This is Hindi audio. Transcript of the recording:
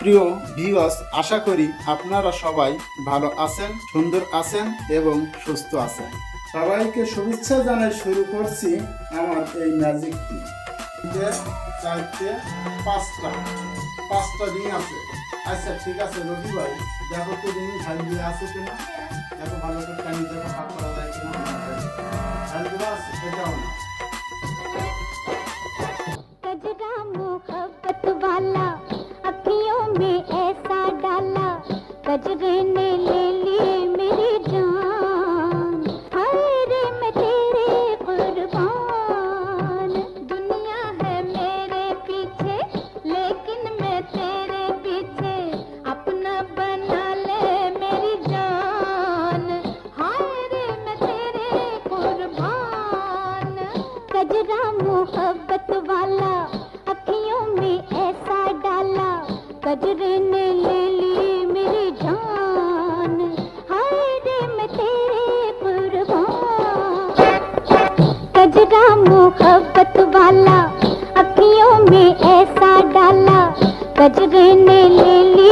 প্রিয় ভিউয়ার্স, আশা করি আপনারা সবাই ভালো আছেন, সুন্দর আছেন এবং সুস্থ আছেন। সবাইকে শুভেচ্ছা জানাই শুরু করছি আমার এই ম্যাজিকটি। চারটে পাঁচটা রিং আছে। আচ্ছা ঠিক আছে রবি ভাই, দেখো তো রিং খালি আছে কিনা, দেখো ভালো করে টানি, দেখো হাত করা যায় কিনা। খালিগুলো আছে, এটাও না। कजरा मोहब्बत वाला अखियों में ऐसा डाला, कजरे ने ले ली मेरी जान। हाय रे मैं तेरे कुर्बान। दुनिया है मेरे पीछे लेकिन मैं तेरे पीछे, अपना बना ले मेरी जान। हाय रे मैं तेरे कुर्बान। कजरा मोहब्बत वाला अखियों में ऐसा डाला, कजरे ने ले ली मेरी जान। हाय रे मैं तेरे कुर्बान। कजरा मोहब्बत वाला अखियों में ऐसा डाला, कजरे ने ले ली